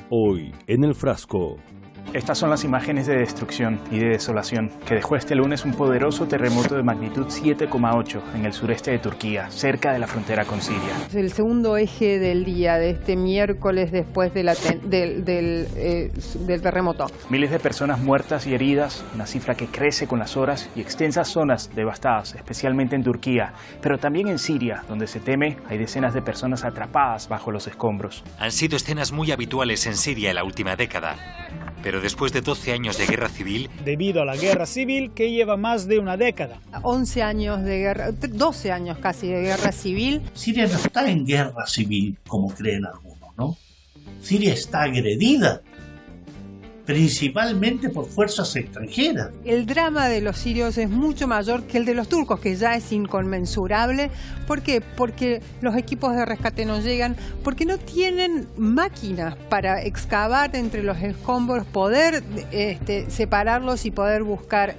Hoy en El Frasco. Estas son las imágenes de destrucción y de desolación que dejó este lunes un poderoso terremoto de magnitud 7,8 en el sureste de Turquía, cerca de la frontera con Siria. El segundo eje del día de este miércoles después de del terremoto. Miles de personas muertas y heridas, una cifra que crece con las horas, y extensas zonas devastadas, especialmente en Turquía, pero también en Siria, donde se teme hay decenas de personas atrapadas bajo los escombros. Han sido escenas muy habituales en Siria en la última década. Pero después de 12 años de guerra civil... Debido a la guerra civil que lleva más de una década. 11 años de guerra, 12 años casi de guerra civil. Siria no está en guerra civil, como creen algunos, ¿no? Siria está agredida, principalmente por fuerzas extranjeras. El drama de los sirios es mucho mayor que el de los turcos, que ya es inconmensurable. ¿Por qué? Porque los equipos de rescate no llegan, porque no tienen máquinas para excavar entre los escombros, poder separarlos y poder buscar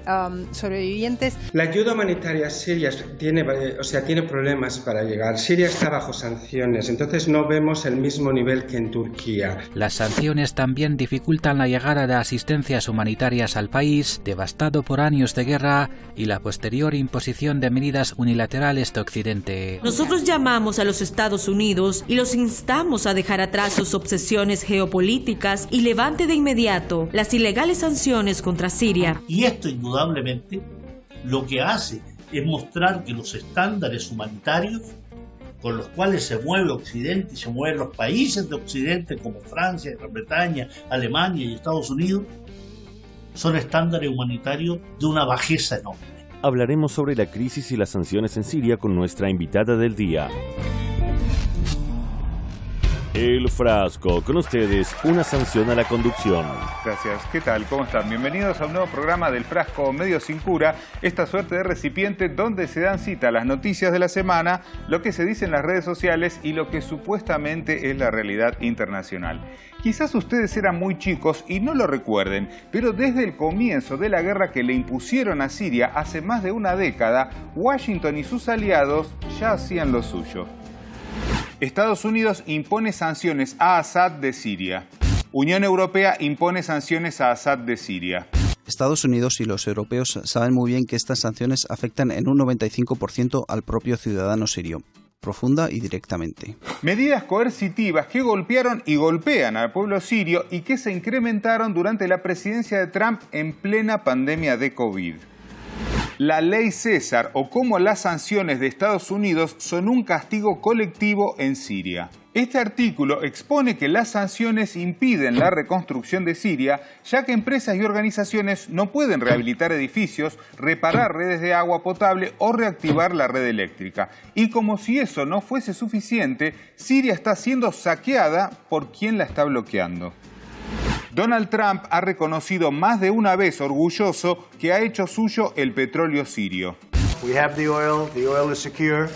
sobrevivientes. La ayuda humanitaria siria tiene problemas para llegar. Siria está bajo sanciones, entonces no vemos el mismo nivel que en Turquía. Las sanciones también dificultan la llegada de asistencias humanitarias al país, devastado por años de guerra y la posterior imposición de medidas unilaterales de Occidente. Nosotros llamamos a los Estados Unidos y los instamos a dejar atrás sus obsesiones geopolíticas y levante de inmediato las ilegales sanciones contra Siria. Y esto indudablemente lo que hace es mostrar que los estándares humanitarios con los cuales se mueve Occidente y se mueven los países de Occidente como Francia, Gran Bretaña, Alemania y Estados Unidos, son estándares humanitarios de una bajeza enorme. Hablaremos sobre la crisis y las sanciones en Siria con nuestra invitada del día. El Frasco, con ustedes, una sanción a la conducción. Gracias, ¿qué tal? ¿Cómo están? Bienvenidos a un nuevo programa del Frasco Medio Sin Cura, esta suerte de recipiente donde se dan cita las noticias de la semana, lo que se dice en las redes sociales y lo que supuestamente es la realidad internacional. Quizás ustedes eran muy chicos y no lo recuerden, pero desde el comienzo de la guerra que le impusieron a Siria hace más de una década, Washington y sus aliados ya hacían lo suyo. Estados Unidos impone sanciones a Assad de Siria. Unión Europea impone sanciones a Assad de Siria. Estados Unidos y los europeos saben muy bien que estas sanciones afectan en un 95% al propio ciudadano sirio, profunda y directamente. Medidas coercitivas que golpearon y golpean al pueblo sirio y que se incrementaron durante la presidencia de Trump en plena pandemia de COVID. La ley César, o como las sanciones de Estados Unidos, son un castigo colectivo en Siria. Este artículo expone que las sanciones impiden la reconstrucción de Siria, ya que empresas y organizaciones no pueden rehabilitar edificios, reparar redes de agua potable o reactivar la red eléctrica. Y como si eso no fuese suficiente, Siria está siendo saqueada por quien la está bloqueando. Donald Trump ha reconocido más de una vez orgulloso que ha hecho suyo el petróleo sirio. We have the oil is secure.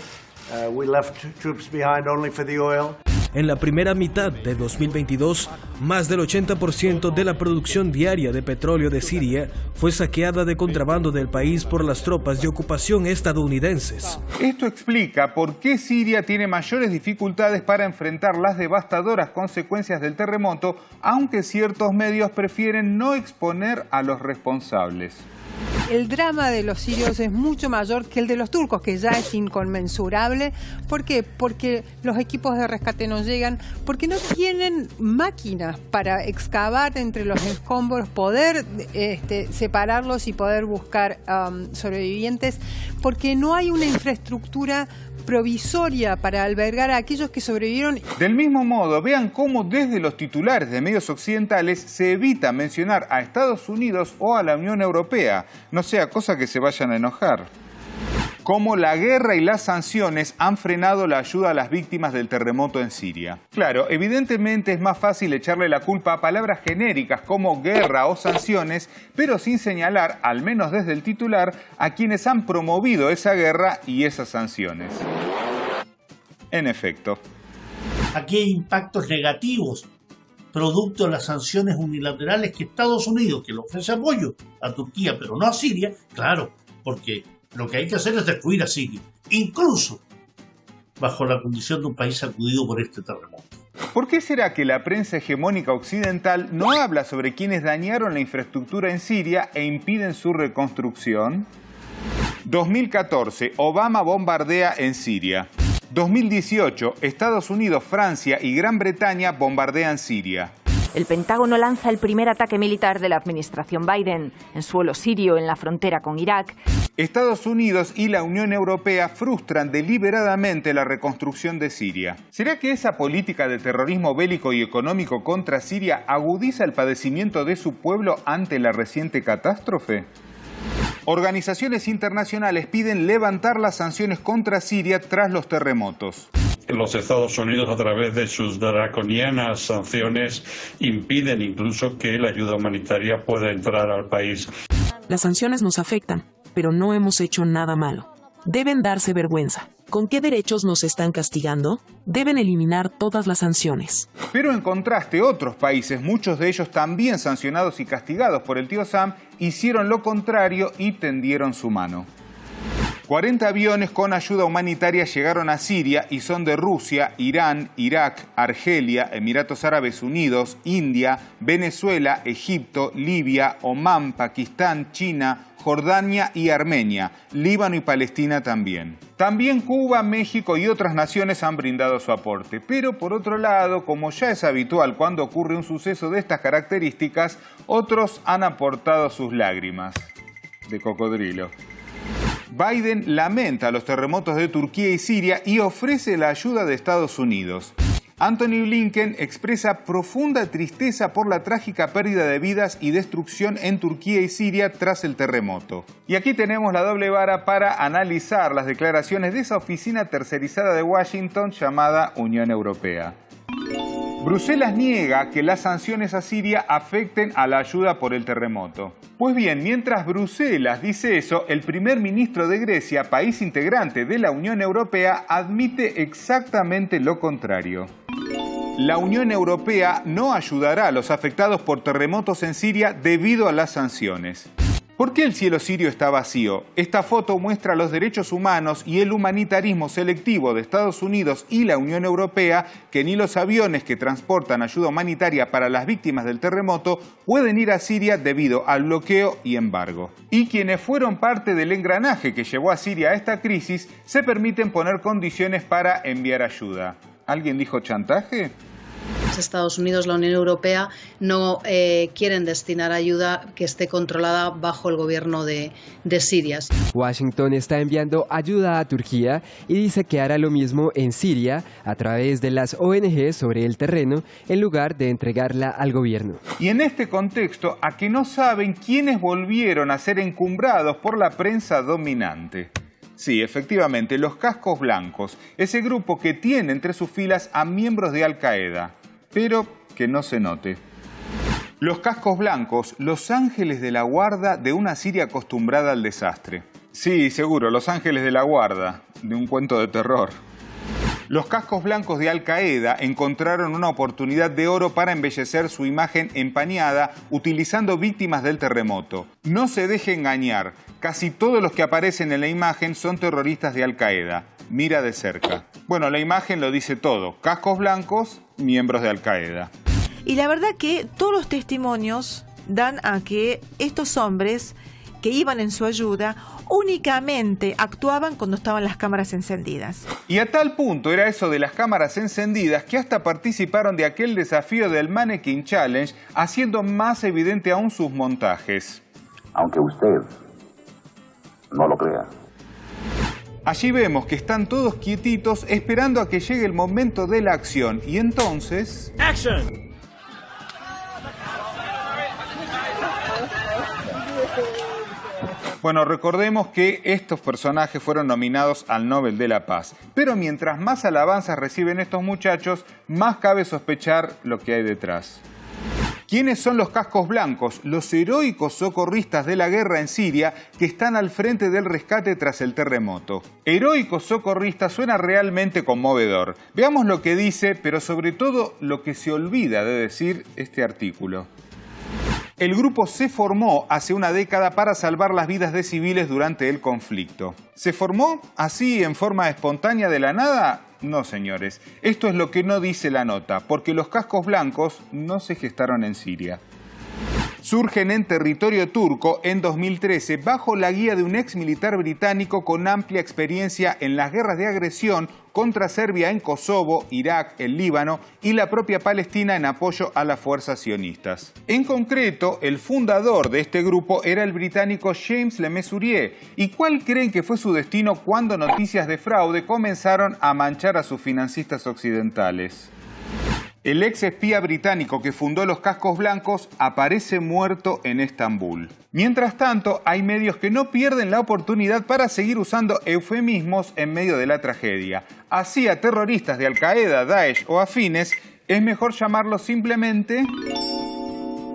We left troops behind only for the oil. En la primera mitad de 2022, más del 80% de la producción diaria de petróleo de Siria fue saqueada de contrabando del país por las tropas de ocupación estadounidenses. Esto explica por qué Siria tiene mayores dificultades para enfrentar las devastadoras consecuencias del terremoto, aunque ciertos medios prefieren no exponer a los responsables. El drama de los sirios es mucho mayor que el de los turcos, que ya es inconmensurable. ¿Por qué? Porque los equipos de rescate no llegan, porque no tienen máquinas para excavar entre los escombros, poder separarlos y poder buscar sobrevivientes, porque no hay una infraestructura provisoria para albergar a aquellos que sobrevivieron. Del mismo modo, vean cómo desde los titulares de medios occidentales se evita mencionar a Estados Unidos o a la Unión Europea, no sea cosa que se vayan a enojar. Cómo la guerra y las sanciones han frenado la ayuda a las víctimas del terremoto en Siria. Claro, evidentemente es más fácil echarle la culpa a palabras genéricas como guerra o sanciones, pero sin señalar, al menos desde el titular, a quienes han promovido esa guerra y esas sanciones. En efecto. Aquí hay impactos negativos, producto de las sanciones unilaterales que Estados Unidos, que le ofrece apoyo a Turquía, pero no a Siria, claro, porque lo que hay que hacer es destruir a Siria, incluso bajo la condición de un país sacudido por este terremoto. ¿Por qué será que la prensa hegemónica occidental no habla sobre quienes dañaron la infraestructura en Siria e impiden su reconstrucción? 2014, Obama bombardea en Siria. 2018, Estados Unidos, Francia y Gran Bretaña bombardean Siria. El Pentágono lanza el primer ataque militar de la administración Biden en suelo sirio en la frontera con Irak. Estados Unidos y la Unión Europea frustran deliberadamente la reconstrucción de Siria. ¿Será que esa política de terrorismo bélico y económico contra Siria agudiza el padecimiento de su pueblo ante la reciente catástrofe? Organizaciones internacionales piden levantar las sanciones contra Siria tras los terremotos. Los Estados Unidos, a través de sus draconianas sanciones, impiden incluso que la ayuda humanitaria pueda entrar al país. Las sanciones nos afectan, pero no hemos hecho nada malo. Deben darse vergüenza. ¿Con qué derechos nos están castigando? Deben eliminar todas las sanciones. Pero en contraste, otros países, muchos de ellos también sancionados y castigados por el tío Sam, hicieron lo contrario y tendieron su mano. 40 aviones con ayuda humanitaria llegaron a Siria y son de Rusia, Irán, Irak, Argelia, Emiratos Árabes Unidos, India, Venezuela, Egipto, Libia, Omán, Pakistán, China, Jordania y Armenia, Líbano y Palestina también. También Cuba, México y otras naciones han brindado su aporte. Pero por otro lado, como ya es habitual cuando ocurre un suceso de estas características, otros han aportado sus lágrimas de cocodrilo. Biden lamenta los terremotos de Turquía y Siria y ofrece la ayuda de Estados Unidos. Anthony Blinken expresa profunda tristeza por la trágica pérdida de vidas y destrucción en Turquía y Siria tras el terremoto. Y aquí tenemos la doble vara para analizar las declaraciones de esa oficina tercerizada de Washington llamada Unión Europea. Bruselas niega que las sanciones a Siria afecten a la ayuda por el terremoto. Pues bien, mientras Bruselas dice eso, el primer ministro de Grecia, país integrante de la Unión Europea, admite exactamente lo contrario. La Unión Europea no ayudará a los afectados por terremotos en Siria debido a las sanciones. ¿Por qué el cielo sirio está vacío? Esta foto muestra los derechos humanos y el humanitarismo selectivo de Estados Unidos y la Unión Europea, que ni los aviones que transportan ayuda humanitaria para las víctimas del terremoto pueden ir a Siria debido al bloqueo y embargo. Y quienes fueron parte del engranaje que llevó a Siria a esta crisis se permiten poner condiciones para enviar ayuda. ¿Alguien dijo chantaje? Estados Unidos, la Unión Europea no quieren destinar ayuda que esté controlada bajo el gobierno de Siria. Washington está enviando ayuda a Turquía y dice que hará lo mismo en Siria a través de las ONG sobre el terreno en lugar de entregarla al gobierno. Y en este contexto, ¿a que no saben quiénes volvieron a ser encumbrados por la prensa dominante? Sí, efectivamente, los cascos blancos, ese grupo que tiene entre sus filas a miembros de Al-Qaeda, pero que no se note. Los cascos blancos, los ángeles de la guarda de una Siria acostumbrada al desastre. Sí, seguro, los ángeles de la guarda, de un cuento de terror. Los cascos blancos de Al-Qaeda encontraron una oportunidad de oro para embellecer su imagen empañada utilizando víctimas del terremoto. No se deje engañar, casi todos los que aparecen en la imagen son terroristas de Al-Qaeda. Mira de cerca. Bueno, la imagen lo dice todo. Cascos blancos, miembros de Al-Qaeda. Y la verdad que todos los testimonios dan a que estos hombres que iban en su ayuda únicamente actuaban cuando estaban las cámaras encendidas. Y a tal punto era eso de las cámaras encendidas que hasta participaron de aquel desafío del Mannequin Challenge, haciendo más evidente aún sus montajes. Aunque usted no lo crea. Allí vemos que están todos quietitos esperando a que llegue el momento de la acción. Y entonces... ¡Action! Bueno, recordemos que estos personajes fueron nominados al Nobel de la Paz. Pero mientras más alabanzas reciben estos muchachos, más cabe sospechar lo que hay detrás. ¿Quiénes son los cascos blancos? Los heroicos socorristas de la guerra en Siria que están al frente del rescate tras el terremoto. Heroicos socorristas suena realmente conmovedor. Veamos lo que dice, pero sobre todo lo que se olvida de decir este artículo. El grupo se formó hace una década para salvar las vidas de civiles durante el conflicto. ¿Se formó así en forma espontánea de la nada? No, señores, esto es lo que no dice la nota, porque los cascos blancos no se gestaron en Siria. Surgen en territorio turco en 2013 bajo la guía de un ex militar británico con amplia experiencia en las guerras de agresión contra Serbia en Kosovo, Irak, el Líbano y la propia Palestina en apoyo a las fuerzas sionistas. En concreto, el fundador de este grupo era el británico James Le Mesurier. ¿Y cuál creen que fue su destino cuando noticias de fraude comenzaron a manchar a sus financistas occidentales? El ex espía británico que fundó los cascos blancos aparece muerto en Estambul. Mientras tanto, hay medios que no pierden la oportunidad para seguir usando eufemismos en medio de la tragedia. Así, a terroristas de Al-Qaeda, Daesh o afines, es mejor llamarlos simplemente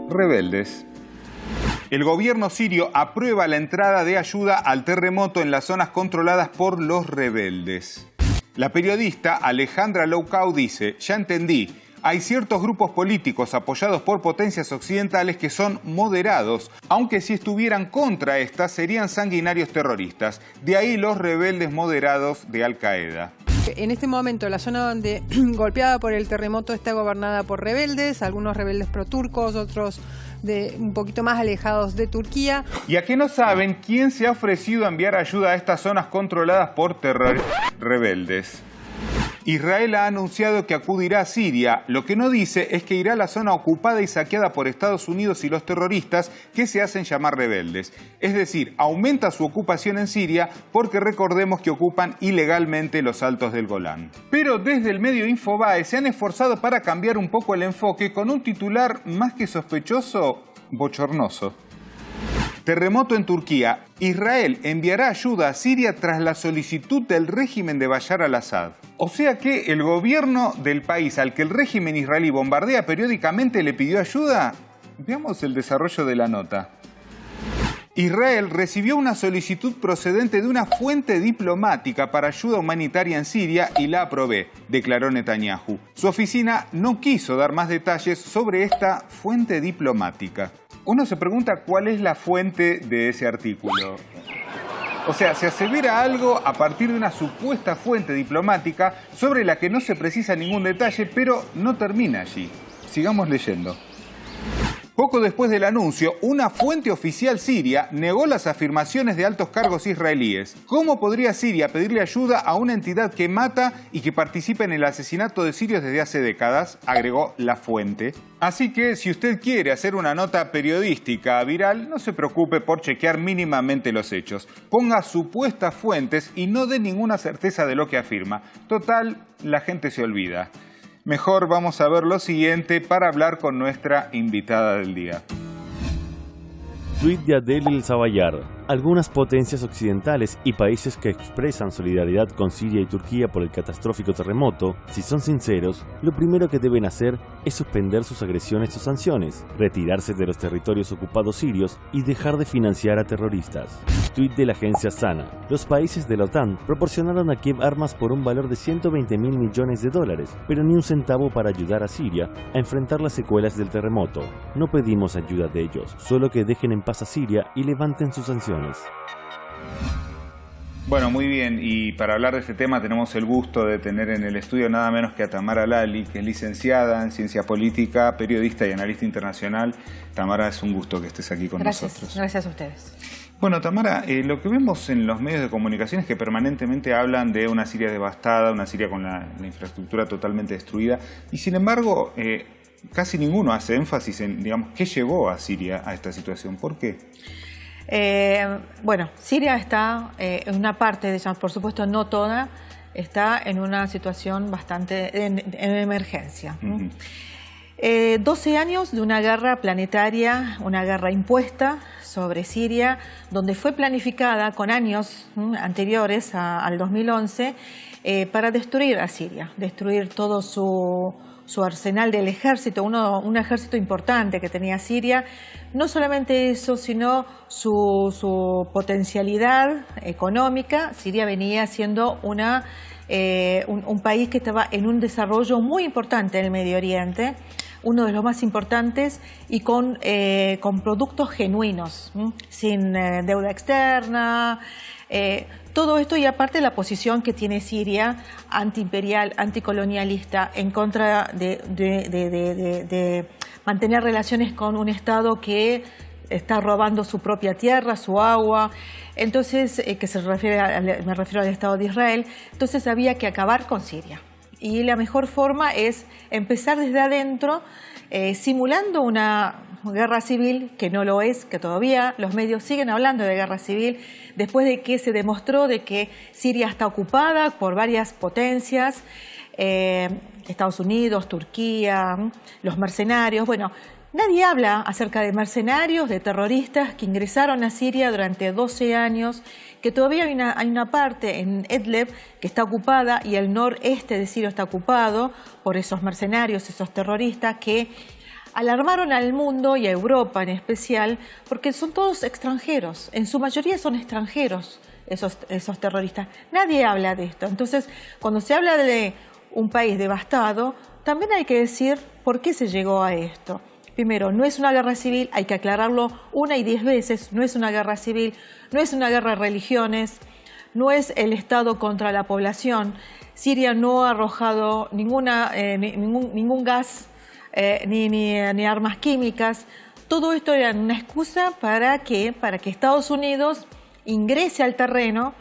rebeldes. El gobierno sirio aprueba la entrada de ayuda al terremoto en las zonas controladas por los rebeldes. La periodista Alejandra Loucau dice: ya entendí. Hay ciertos grupos políticos apoyados por potencias occidentales que son moderados, aunque si estuvieran contra estas serían sanguinarios terroristas. De ahí los rebeldes moderados de Al-Qaeda. En este momento la zona donde golpeada por el terremoto está gobernada por rebeldes, algunos rebeldes pro-turcos, otros un poquito más alejados de Turquía. ¿Y a qué no saben quién se ha ofrecido a enviar ayuda a estas zonas controladas por rebeldes? Israel ha anunciado que acudirá a Siria. Lo que no dice es que irá a la zona ocupada y saqueada por Estados Unidos y los terroristas que se hacen llamar rebeldes. Es decir, aumenta su ocupación en Siria porque recordemos que ocupan ilegalmente los altos del Golán. Pero desde el medio Infobae se han esforzado para cambiar un poco el enfoque con un titular más que sospechoso, bochornoso. Terremoto en Turquía. Israel enviará ayuda a Siria tras la solicitud del régimen de Bashar al-Assad. O sea que el gobierno del país al que el régimen israelí bombardea periódicamente le pidió ayuda. Veamos el desarrollo de la nota. Israel recibió una solicitud procedente de una fuente diplomática para ayuda humanitaria en Siria y la aprobé, declaró Netanyahu. Su oficina no quiso dar más detalles sobre esta fuente diplomática. Uno se pregunta cuál es la fuente de ese artículo. O sea, se asevera algo a partir de una supuesta fuente diplomática sobre la que no se precisa ningún detalle, pero no termina allí. Sigamos leyendo. Poco después del anuncio, una fuente oficial siria negó las afirmaciones de altos cargos israelíes. ¿Cómo podría Siria pedirle ayuda a una entidad que mata y que participa en el asesinato de sirios desde hace décadas?, agregó la fuente. Así que si usted quiere hacer una nota periodística viral, no se preocupe por chequear mínimamente los hechos. Ponga supuestas fuentes y no dé ninguna certeza de lo que afirma. Total, la gente se olvida. Mejor vamos a ver lo siguiente para hablar con nuestra invitada del día. Tuit de Adel El-Sabayar. Algunas potencias occidentales y países que expresan solidaridad con Siria y Turquía por el catastrófico terremoto, si son sinceros, lo primero que deben hacer es suspender sus agresiones o sanciones, retirarse de los territorios ocupados sirios y dejar de financiar a terroristas. Tuit de la agencia Sana. Los países de la OTAN proporcionaron a Kiev armas por un valor de $120.000 millones, pero ni un centavo para ayudar a Siria a enfrentar las secuelas del terremoto. No pedimos ayuda de ellos, solo que dejen en paz a Siria y levanten sus sanciones. Bueno, muy bien, y para hablar de este tema tenemos el gusto de tener en el estudio nada menos que a Tamara Lali, que es licenciada en Ciencia Política, periodista y analista internacional. Tamara, es un gusto que estés aquí con nosotros. Gracias a ustedes. Bueno, Tamara, lo que vemos en los medios de comunicación es que permanentemente hablan de una Siria devastada, una Siria con la infraestructura totalmente destruida, y sin embargo, casi ninguno hace énfasis en, digamos, qué llevó a Siria a esta situación. ¿Por qué? Bueno, Siria está en una parte, por supuesto no toda, está en una situación bastante en emergencia. 12 años de una guerra planetaria, una guerra impuesta sobre Siria, donde fue planificada con años anteriores al 2011 para destruir a Siria, destruir todo su arsenal del ejército, un ejército importante que tenía Siria. No solamente eso, sino su potencialidad económica. Siria venía siendo un país que estaba en un desarrollo muy importante en el Medio Oriente, uno de los más importantes y con productos genuinos, sin deuda externa. Todo esto, y aparte la posición que tiene Siria antiimperial, anticolonialista, en contra de mantener relaciones con un Estado que está robando su propia tierra, su agua. Entonces, me refiero al Estado de Israel. Entonces había que acabar con Siria. Y la mejor forma es empezar desde adentro, simulando una guerra civil, que no lo es, que todavía los medios siguen hablando de guerra civil, después de que se demostró de que Siria está ocupada por varias potencias, Estados Unidos, Turquía, los mercenarios. Bueno, nadie habla acerca de mercenarios, de terroristas que ingresaron a Siria durante 12 años, que todavía hay una parte en Idlib que está ocupada y el noreste de Siria está ocupado por esos mercenarios, esos terroristas que alarmaron al mundo y a Europa en especial, porque son todos extranjeros, en su mayoría son extranjeros esos terroristas. Nadie habla de esto. Entonces, cuando se habla de un país devastado, también hay que decir por qué se llegó a esto. Primero, no es una guerra civil, hay que aclararlo 1 y 10 veces, no es una guerra civil, no es una guerra de religiones, no es el Estado contra la población. Siria no ha arrojado ningún gas, ni armas químicas. Todo esto era una excusa para que Estados Unidos ingrese al terreno,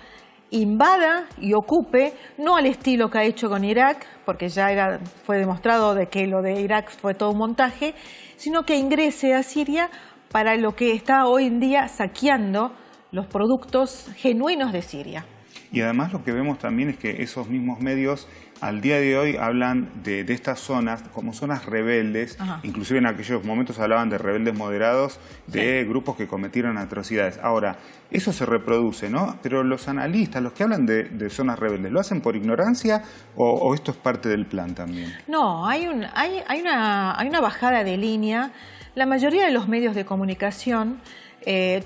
invada y ocupe, no al estilo que ha hecho con Irak, porque ya fue demostrado de que lo de Irak fue todo un montaje, sino que ingrese a Siria para lo que está hoy en día saqueando los productos genuinos de Siria. Y además lo que vemos también es que esos mismos medios al día de hoy hablan de estas zonas como zonas rebeldes. Ajá. Inclusive en aquellos momentos hablaban de rebeldes moderados, de grupos que cometieron atrocidades. Ahora, eso se reproduce, ¿no? Pero los analistas, los que hablan de zonas rebeldes, ¿lo hacen por ignorancia o esto es parte del plan también? No, hay una bajada de línea. La mayoría de los medios de comunicación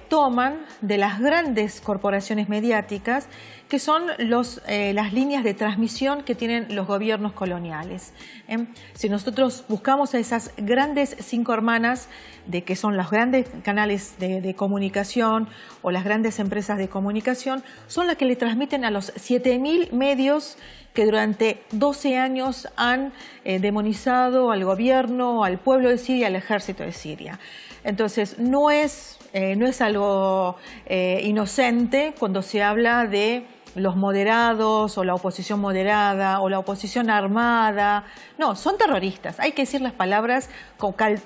toman de las grandes corporaciones mediáticas, que son las líneas de transmisión que tienen los gobiernos coloniales. Si nosotros buscamos a esas grandes 5 hermanas, que son los grandes canales de comunicación o las grandes empresas de comunicación, son las que le transmiten a los 7.000 medios que durante 12 años han demonizado al gobierno, al pueblo de Siria, al ejército de Siria. Entonces, no es algo inocente cuando se habla de los moderados o la oposición moderada o la oposición armada. No, son terroristas. Hay que decir las palabras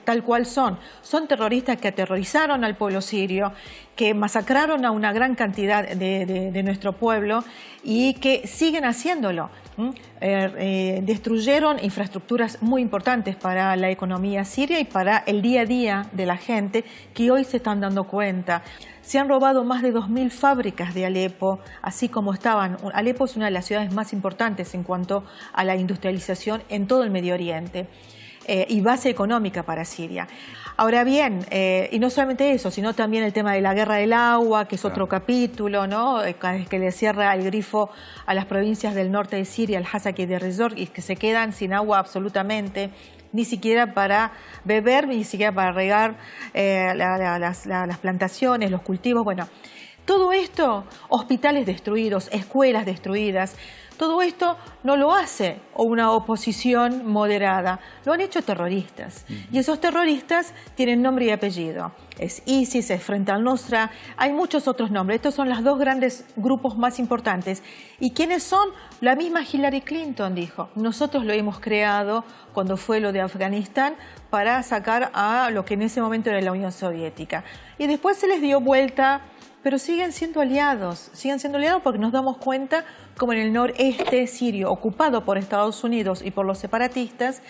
tal cual son. Son terroristas que aterrorizaron al pueblo sirio, que masacraron a una gran cantidad de nuestro pueblo y que siguen haciéndolo. Destruyeron infraestructuras muy importantes para la economía siria y para el día a día de la gente, que hoy se están dando cuenta. Se han robado más de 2.000 fábricas de Alepo, así como estaban. Alepo es una de las ciudades más importantes en cuanto a la industrialización en todo el Medio Oriente y base económica para Siria. Ahora bien, y no solamente eso, sino también el tema de la guerra del agua, que es otro capítulo, ¿no? Que le cierra el grifo a las provincias del norte de Siria, el Hasaki y de Resort, y que se quedan sin agua absolutamente, ni siquiera para beber, ni siquiera para regar las plantaciones, los cultivos. Bueno, todo esto, hospitales destruidos, escuelas destruidas, todo esto no lo hace una oposición moderada, lo han hecho terroristas. Y esos terroristas tienen nombre y apellido. Es ISIS, es Frente al-Nusra, hay muchos otros nombres. Estos son los 2 grandes grupos más importantes. ¿Y quiénes son? La misma Hillary Clinton dijo, nosotros lo hemos creado cuando fue lo de Afganistán para sacar a lo que en ese momento era la Unión Soviética. Y después se les dio vuelta, pero siguen siendo aliados porque nos damos cuenta como en el noreste sirio, ocupado por Estados Unidos y por los separatistas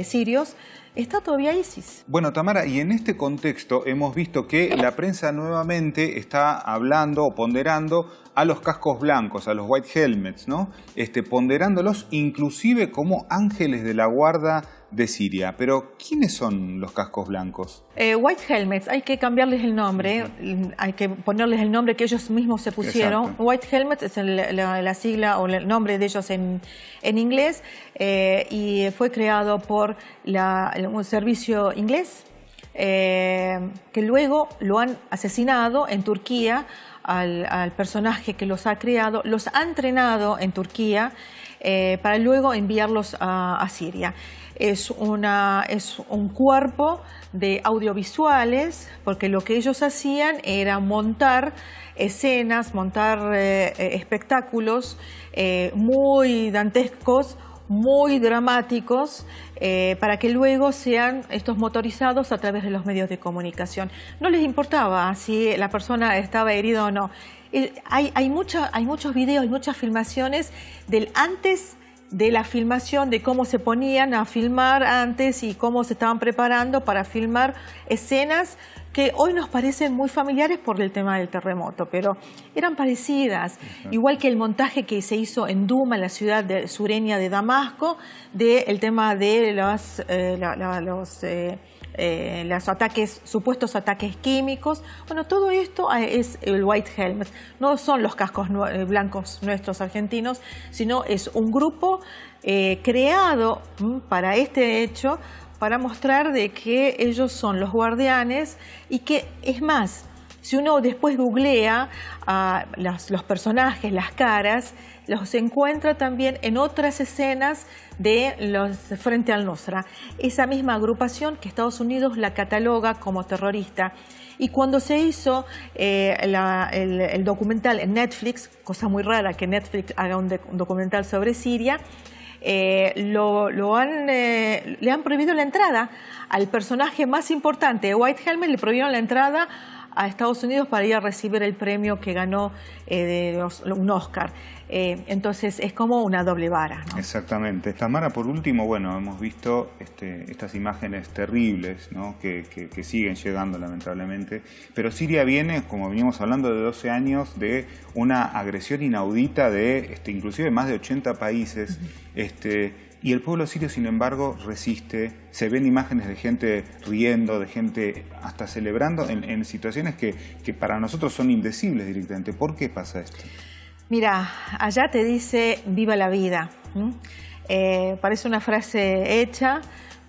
sirios, está todavía ISIS. Bueno, Tamara, y en este contexto hemos visto que la prensa nuevamente está hablando o ponderando a los cascos blancos, a los white helmets, ¿no? Ponderándolos inclusive como ángeles de la guarda de Siria. Pero, ¿quiénes son los cascos blancos? White Helmets, hay que cambiarles el nombre, hay que ponerles el nombre que ellos mismos se pusieron. Exacto. White Helmets es la sigla o el nombre de ellos en inglés, y fue creado por un servicio inglés, que luego lo han asesinado en Turquía al personaje que los ha creado, los ha entrenado en Turquía para luego enviarlos a Siria. Es un cuerpo de audiovisuales, porque lo que ellos hacían era montar escenas, montar espectáculos muy dantescos, muy dramáticos, para que luego sean estos motorizados a través de los medios de comunicación. No les importaba si la persona estaba herida o no. Hay muchos videos, hay muchas filmaciones del antes de la filmación, de cómo se ponían a filmar antes y cómo se estaban preparando para filmar escenas que hoy nos parecen muy familiares por el tema del terremoto, pero eran parecidas. Igual que el montaje que se hizo en Duma, en la ciudad sureña de Damasco, del tema de los ataques, supuestos ataques químicos. Bueno, todo esto es el White Helmet. No son los cascos blancos nuestros argentinos, sino es un grupo creado para este hecho, para mostrar de que ellos son los guardianes, y que, es más, si uno después googlea los personajes, las caras, los encuentra también en otras escenas de los frente al Nusra. Esa misma agrupación que Estados Unidos la cataloga como terrorista. Y cuando se hizo el documental en Netflix, cosa muy rara que Netflix haga un documental sobre Siria, le han prohibido la entrada al personaje más importante, White Helmet, le prohibieron la entrada a Estados Unidos para ir a recibir el premio que ganó un Oscar. Entonces es como una doble vara, ¿no? Exactamente. Tamara, por último, bueno, hemos visto estas imágenes terribles, ¿no? que siguen llegando lamentablemente, pero Siria viene, como veníamos hablando, de 12 años de una agresión inaudita de inclusive más de 80 países, y el pueblo sirio, sin embargo, resiste. Se ven imágenes de gente riendo, de gente hasta celebrando en situaciones que para nosotros son indecibles directamente. ¿Por qué pasa esto? Mira, allá te dice viva la vida. Parece una frase hecha,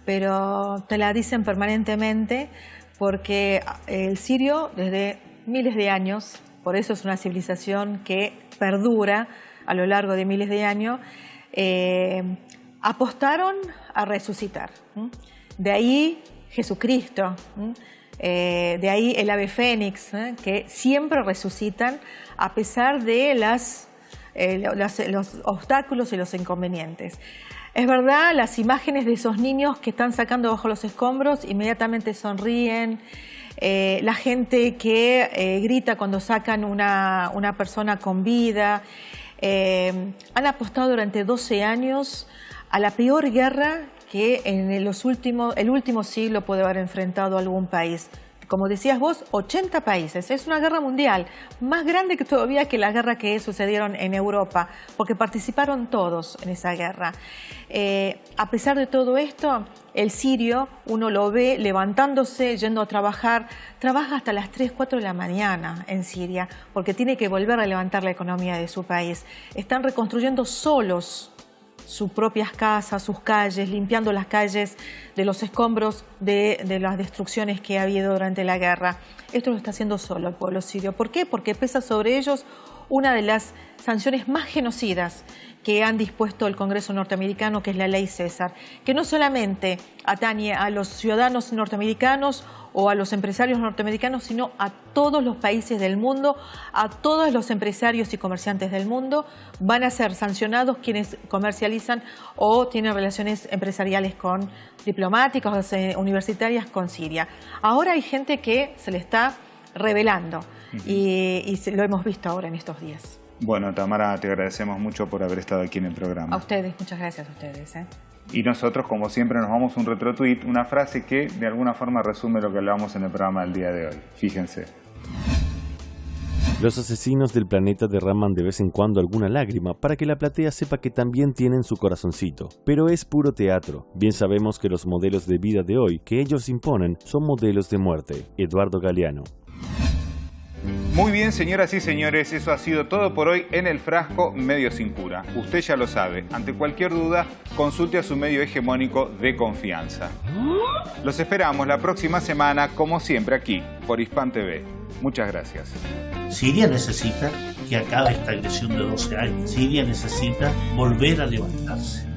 pero te la dicen permanentemente, porque el sirio desde miles de años, por eso es una civilización que perdura a lo largo de miles de años, apostaron a resucitar. De ahí Jesucristo, de ahí el ave fénix, que siempre resucitan a pesar de los obstáculos y los inconvenientes. Es verdad, las imágenes de esos niños que están sacando bajo los escombros inmediatamente sonríen. La gente que grita cuando sacan una persona con vida. Han apostado durante 12 años a la peor guerra que en el último siglo puede haber enfrentado algún país. Como decías vos, 80 países. Es una guerra mundial, más grande que todavía que la guerra que sucedieron en Europa, porque participaron todos en esa guerra. A pesar de todo esto, el sirio, uno lo ve levantándose, yendo a trabajar, trabaja hasta las 3, 4 de la mañana en Siria, porque tiene que volver a levantar la economía de su país. Están reconstruyendo solos sus propias casas, sus calles, limpiando las calles de los escombros de las destrucciones que ha habido durante la guerra. Esto lo está haciendo solo el pueblo sirio. ¿Por qué? Porque pesa sobre ellos una de las sanciones más genocidas que han dispuesto el Congreso norteamericano, que es la Ley César, que no solamente atañe a los ciudadanos norteamericanos o a los empresarios norteamericanos, sino a todos los países del mundo, a todos los empresarios y comerciantes del mundo. Van a ser sancionados quienes comercializan o tienen relaciones empresariales con diplomáticas, universitarias con Siria. Ahora hay gente que se le está rebelando y lo hemos visto ahora en estos días. Bueno, Tamara, te agradecemos mucho por haber estado aquí en el programa. A ustedes, muchas gracias a ustedes. Y nosotros, como siempre, nos vamos a un retrotweet, una frase que de alguna forma resume lo que hablamos en el programa del día de hoy. Fíjense. Los asesinos del planeta derraman de vez en cuando alguna lágrima para que la platea sepa que también tienen su corazoncito. Pero es puro teatro. Bien sabemos que los modelos de vida de hoy que ellos imponen son modelos de muerte. Eduardo Galeano. Muy bien, señoras y señores, eso ha sido todo por hoy en El Frasco Medio Sin Cura. Usted ya lo sabe, ante cualquier duda, consulte a su medio hegemónico de confianza. Los esperamos la próxima semana, como siempre, aquí, por Hispan TV. Muchas gracias. Siria necesita que acabe esta agresión de 12 años. Siria necesita volver a levantarse.